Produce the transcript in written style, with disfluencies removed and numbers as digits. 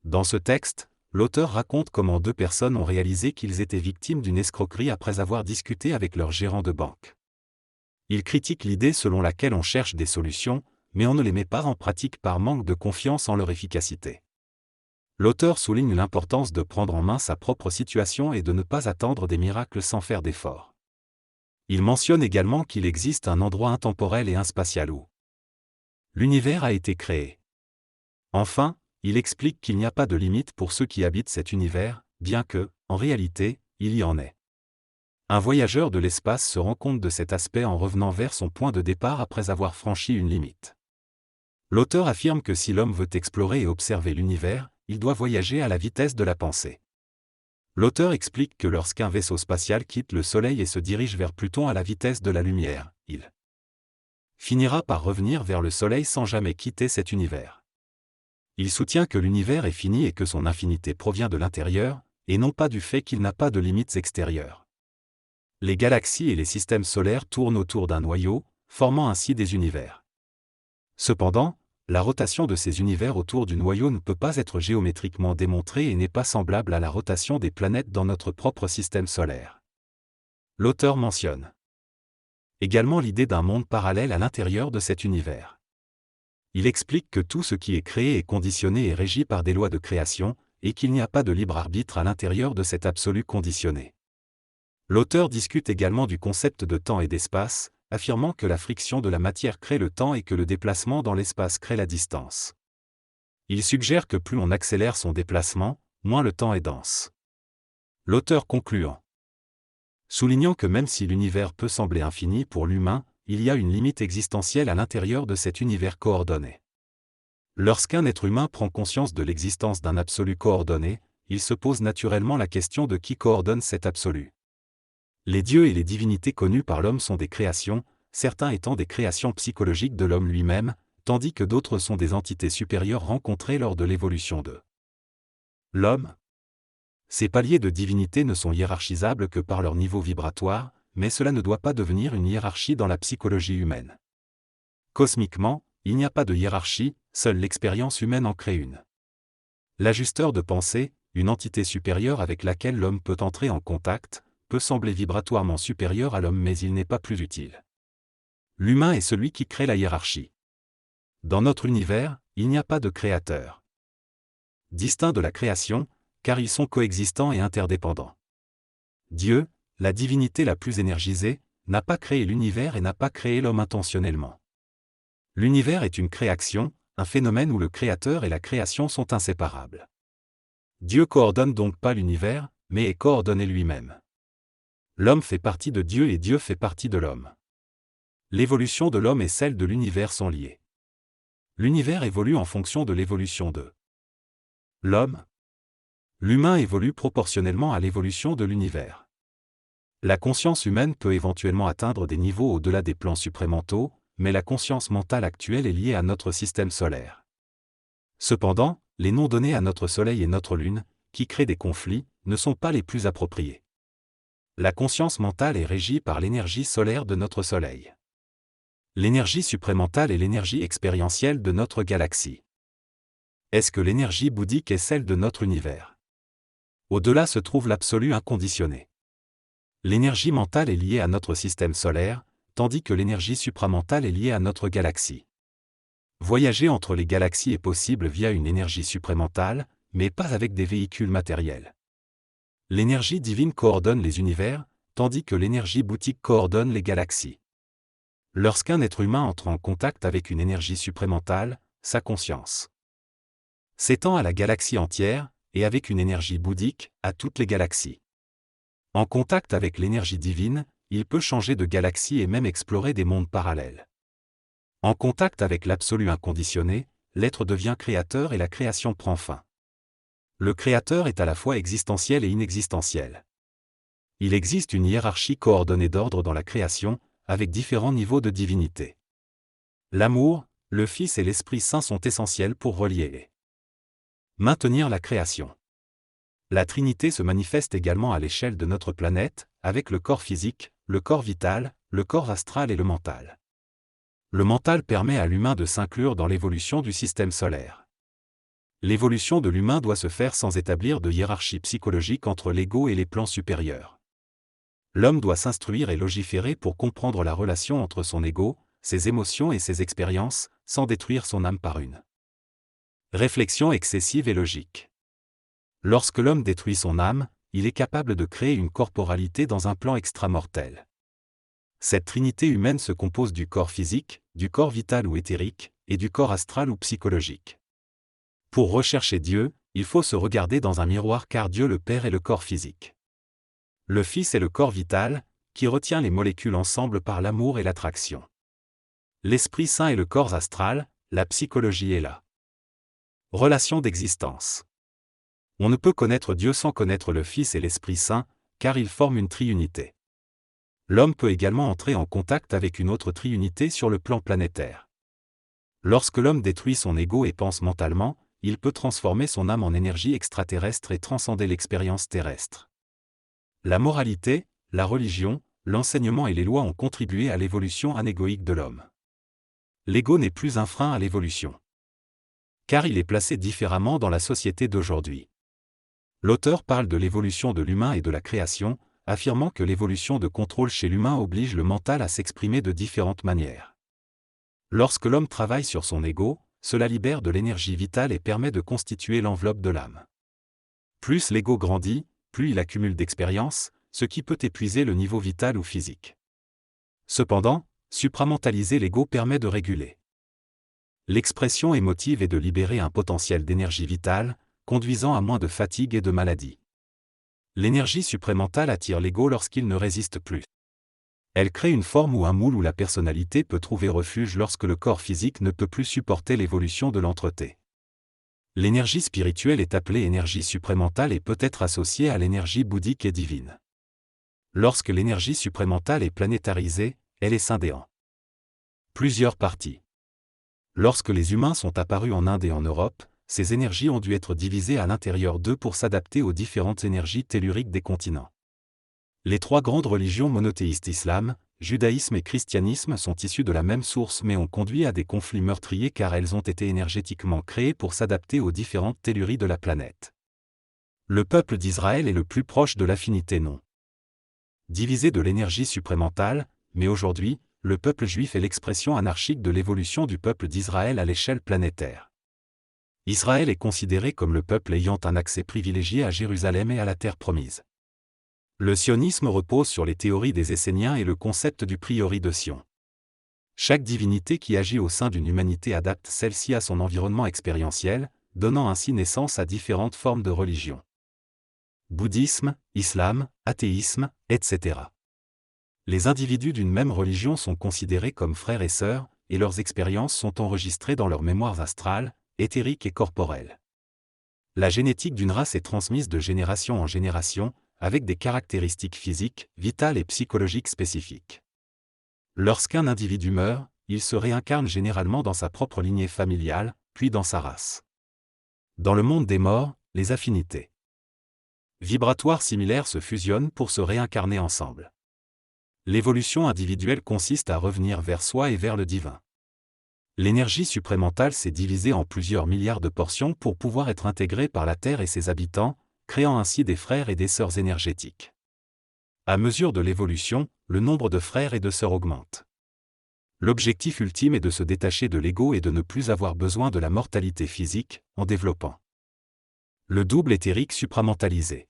Dans ce texte, l'auteur raconte comment deux personnes ont réalisé qu'ils étaient victimes d'une escroquerie après avoir discuté avec leur gérant de banque. Il critique l'idée selon laquelle on cherche des solutions, mais on ne les met pas en pratique par manque de confiance en leur efficacité. L'auteur souligne l'importance de prendre en main sa propre situation et de ne pas attendre des miracles sans faire d'efforts. Il mentionne également qu'il existe un endroit intemporel et inspatial où l'univers a été créé. Enfin, il explique qu'il n'y a pas de limite pour ceux qui habitent cet univers, bien que, en réalité, il y en ait. Un voyageur de l'espace se rend compte de cet aspect en revenant vers son point de départ après avoir franchi une limite. L'auteur affirme que si l'homme veut explorer et observer l'univers, il doit voyager à la vitesse de la pensée. L'auteur explique que lorsqu'un vaisseau spatial quitte le Soleil et se dirige vers Pluton à la vitesse de la lumière, il finira par revenir vers le Soleil sans jamais quitter cet univers. Il soutient que l'univers est fini et que son infinité provient de l'intérieur, et non pas du fait qu'il n'a pas de limites extérieures. Les galaxies et les systèmes solaires tournent autour d'un noyau, formant ainsi des univers. Cependant, la rotation de ces univers autour du noyau ne peut pas être géométriquement démontrée et n'est pas semblable à la rotation des planètes dans notre propre système solaire. L'auteur mentionne également l'idée d'un monde parallèle à l'intérieur de cet univers. Il explique que tout ce qui est créé est conditionné et régi par des lois de création, et qu'il n'y a pas de libre arbitre à l'intérieur de cet absolu conditionné. L'auteur discute également du concept de temps et d'espace, affirmant que la friction de la matière crée le temps et que le déplacement dans l'espace crée la distance. Il suggère que plus on accélère son déplacement, moins le temps est dense. L'auteur concluant, soulignant que même si l'univers peut sembler infini pour l'humain, il y a une limite existentielle à l'intérieur de cet univers coordonné. Lorsqu'un être humain prend conscience de l'existence d'un absolu coordonné, il se pose naturellement la question de qui coordonne cet absolu. Les dieux et les divinités connues par l'homme sont des créations, certains étant des créations psychologiques de l'homme lui-même, tandis que d'autres sont des entités supérieures rencontrées lors de l'évolution de l'homme. Ces paliers de divinité ne sont hiérarchisables que par leur niveau vibratoire, mais cela ne doit pas devenir une hiérarchie dans la psychologie humaine. Cosmiquement, il n'y a pas de hiérarchie, seule l'expérience humaine en crée une. L'ajusteur de pensée, une entité supérieure avec laquelle l'homme peut entrer en contact, peut sembler vibratoirement supérieur à l'homme mais il n'est pas plus utile. L'humain est celui qui crée la hiérarchie. Dans notre univers, il n'y a pas de créateur distinct de la création, car ils sont coexistants et interdépendants. Dieu, la divinité la plus énergisée, n'a pas créé l'univers et n'a pas créé l'homme intentionnellement. L'univers est une création, un phénomène où le créateur et la création sont inséparables. Dieu coordonne donc pas l'univers, mais est coordonné lui-même. L'homme fait partie de Dieu et Dieu fait partie de l'homme. L'évolution de l'homme et celle de l'univers sont liées. L'univers évolue en fonction de l'évolution de l'homme. L'humain évolue proportionnellement à l'évolution de l'univers. La conscience humaine peut éventuellement atteindre des niveaux au-delà des plans supramentaux, mais la conscience mentale actuelle est liée à notre système solaire. Cependant, les noms donnés à notre Soleil et notre Lune, qui créent des conflits, ne sont pas les plus appropriés. La conscience mentale est régie par l'énergie solaire de notre Soleil. L'énergie supramentale est l'énergie expérientielle de notre galaxie. Est-ce que l'énergie bouddhique est celle de notre univers? Au-delà se trouve l'absolu inconditionné. L'énergie mentale est liée à notre système solaire, tandis que l'énergie supramentale est liée à notre galaxie. Voyager entre les galaxies est possible via une énergie supramentale, mais pas avec des véhicules matériels. L'énergie divine coordonne les univers, tandis que l'énergie bouddhique coordonne les galaxies. Lorsqu'un être humain entre en contact avec une énergie supramentale, sa conscience s'étend à la galaxie entière, et avec une énergie bouddhique, à toutes les galaxies. En contact avec l'énergie divine, il peut changer de galaxie et même explorer des mondes parallèles. En contact avec l'absolu inconditionné, l'être devient créateur et la création prend fin. Le créateur est à la fois existentiel et inexistentiel. Il existe une hiérarchie coordonnée d'ordre dans la création, avec différents niveaux de divinité. L'amour, le Fils et l'Esprit Saint sont essentiels pour relier et maintenir la création. La Trinité se manifeste également à l'échelle de notre planète, avec le corps physique, le corps vital, le corps astral et le mental. Le mental permet à l'humain de s'inclure dans l'évolution du système solaire. L'évolution de l'humain doit se faire sans établir de hiérarchie psychologique entre l'ego et les plans supérieurs. L'homme doit s'instruire et légiférer pour comprendre la relation entre son ego, ses émotions et ses expériences, sans détruire son âme par une réflexion excessive et logique. Lorsque l'homme détruit son âme, il est capable de créer une corporalité dans un plan extramortel. Cette trinité humaine se compose du corps physique, du corps vital ou éthérique, et du corps astral ou psychologique. Pour rechercher Dieu, il faut se regarder dans un miroir car Dieu le Père est le corps physique. Le Fils est le corps vital, qui retient les molécules ensemble par l'amour et l'attraction. L'Esprit Saint est le corps astral, la psychologie est la relation d'existence. On ne peut connaître Dieu sans connaître le Fils et l'Esprit Saint, car ils forment une triunité. L'homme peut également entrer en contact avec une autre triunité sur le plan planétaire. Lorsque l'homme détruit son ego et pense mentalement, il peut transformer son âme en énergie extraterrestre et transcender l'expérience terrestre. La moralité, la religion, l'enseignement et les lois ont contribué à l'évolution anégoïque de l'homme. L'ego n'est plus un frein à l'évolution, car il est placé différemment dans la société d'aujourd'hui. L'auteur parle de l'évolution de l'humain et de la création, affirmant que l'évolution de contrôle chez l'humain oblige le mental à s'exprimer de différentes manières. Lorsque l'homme travaille sur son ego, cela libère de l'énergie vitale et permet de constituer l'enveloppe de l'âme. Plus l'ego grandit, plus il accumule d'expérience, ce qui peut épuiser le niveau vital ou physique. Cependant, supramentaliser l'ego permet de réguler l'expression émotive et de libérer un potentiel d'énergie vitale, conduisant à moins de fatigue et de maladie. L'énergie supramentale attire l'ego lorsqu'il ne résiste plus. Elle crée une forme ou un moule où la personnalité peut trouver refuge lorsque le corps physique ne peut plus supporter l'évolution de l'entreté. L'énergie spirituelle est appelée énergie supramentale et peut être associée à l'énergie bouddhique et divine. Lorsque l'énergie supramentale est planétarisée, elle est scindée en plusieurs parties. Lorsque les humains sont apparus en Inde et en Europe, ces énergies ont dû être divisées à l'intérieur d'eux pour s'adapter aux différentes énergies telluriques des continents. Les trois grandes religions monothéistes islam, judaïsme et christianisme sont issues de la même source mais ont conduit à des conflits meurtriers car elles ont été énergétiquement créées pour s'adapter aux différentes telluries de la planète. Le peuple d'Israël est le plus proche de l'affinité non divisée de l'énergie supramentale, mais aujourd'hui, le peuple juif est l'expression anarchique de l'évolution du peuple d'Israël à l'échelle planétaire. Israël est considéré comme le peuple ayant un accès privilégié à Jérusalem et à la terre promise. Le sionisme repose sur les théories des Esséniens et le concept du priori de Sion. Chaque divinité qui agit au sein d'une humanité adapte celle-ci à son environnement expérientiel, donnant ainsi naissance à différentes formes de religion. Bouddhisme, islam, athéisme, etc. Les individus d'une même religion sont considérés comme frères et sœurs, et leurs expériences sont enregistrées dans leurs mémoires astrales, éthériques et corporelles. La génétique d'une race est transmise de génération en génération, avec des caractéristiques physiques, vitales et psychologiques spécifiques. Lorsqu'un individu meurt, il se réincarne généralement dans sa propre lignée familiale, puis dans sa race. Dans le monde des morts, les affinités vibratoires similaires se fusionnent pour se réincarner ensemble. L'évolution individuelle consiste à revenir vers soi et vers le divin. L'énergie supramentale s'est divisée en plusieurs milliards de portions pour pouvoir être intégrée par la Terre et ses habitants, créant ainsi des frères et des sœurs énergétiques. À mesure de l'évolution, le nombre de frères et de sœurs augmente. L'objectif ultime est de se détacher de l'ego et de ne plus avoir besoin de la mortalité physique, en développant le double éthérique supramentalisé.